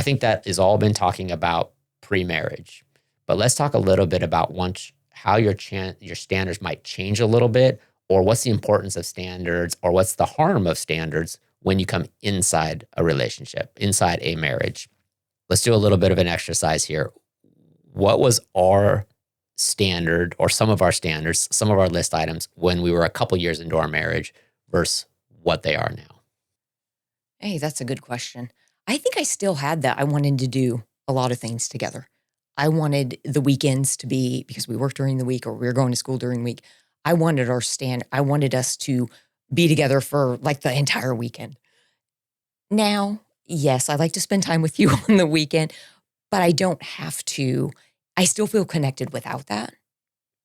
I think that is all been talking about pre-marriage, but let's talk a little bit about how your standards might change a little bit, or what's the importance of standards, or what's the harm of standards when you come inside a relationship, inside a marriage. Let's do a little bit of an exercise here. What was our standard, or some of our standards, some of our list items when we were a couple years into our marriage versus what they are now? Hey, that's a good question. I think I still had that. I wanted to do a lot of things together. I wanted the weekends to be, because we worked during the week or we were going to school during the week. I wanted us to be together for like the entire weekend. Now, yes, I like to spend time with you on the weekend, but I don't have to. I still feel connected without that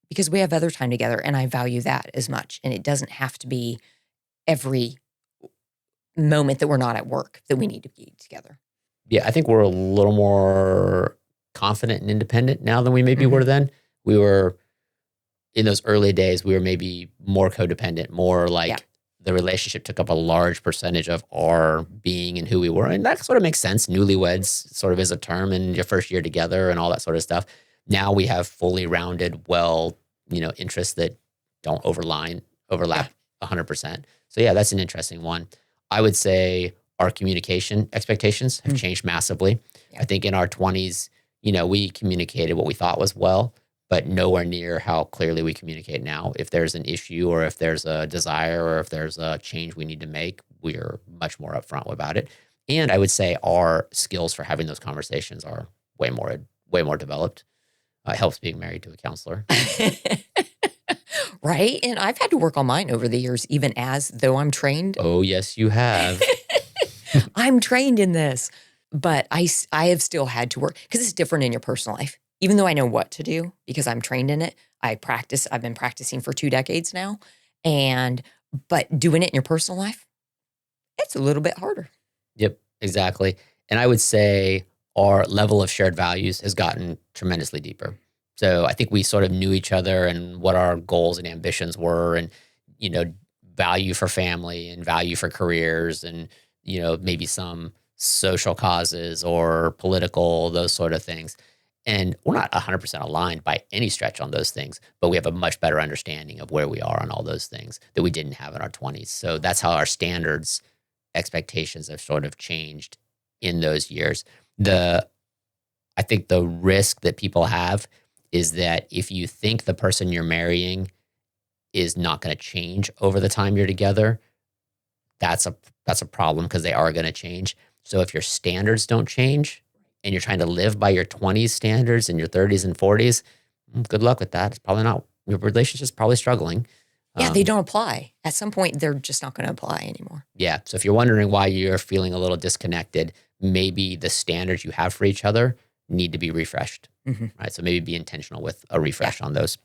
because we have other time together and I value that as much. And it doesn't have to be every moment that we're not at work that we need to be together. Yeah, I think we're a little more confident and independent now than we maybe were then. We were, in those early days, we were maybe more codependent, more like the relationship took up a large percentage of our being and who we were. And that sort of makes sense. Newlyweds sort of is a term in your first year together and all that sort of stuff. Now we have fully rounded, interests that don't overlap 100%. So yeah, that's an interesting one. I would say our communication expectations have changed massively. Yeah. I think in our 20s, we communicated what we thought was well, but nowhere near how clearly we communicate now. If there's an issue or if there's a desire or if there's a change we need to make, we're much more upfront about it. And I would say our skills for having those conversations are way more developed. It helps being married to a counselor. Right? And I've had to work on mine over the years, even as though I'm trained. Oh, yes, you have. I'm trained in this, but I have still had to work because it's different in your personal life. Even though I know what to do because I'm trained in it, I've been practicing for 2 decades now. But doing it in your personal life, it's a little bit harder. Yep, exactly. And I would say our level of shared values has gotten tremendously deeper. So I think we sort of knew each other and what our goals and ambitions were and, value for family and value for careers and, maybe some social causes or political, those sort of things. And we're not 100% aligned by any stretch on those things, but we have a much better understanding of where we are on all those things that we didn't have in our 20s. So that's how our standards, expectations have sort of changed in those years. I think the risk that people have is that if you think the person you're marrying is not going to change over the time you're together, that's a problem because they are going to change. So if your standards don't change and you're trying to live by your 20s standards in your 30s and 40s, good luck with that. It's probably not, your relationship's probably struggling. Yeah, they don't apply. At some point, they're just not going to apply anymore. Yeah. So if you're wondering why you're feeling a little disconnected, maybe the standards you have for each other need to be refreshed. Right? So maybe be intentional with a refresh on those.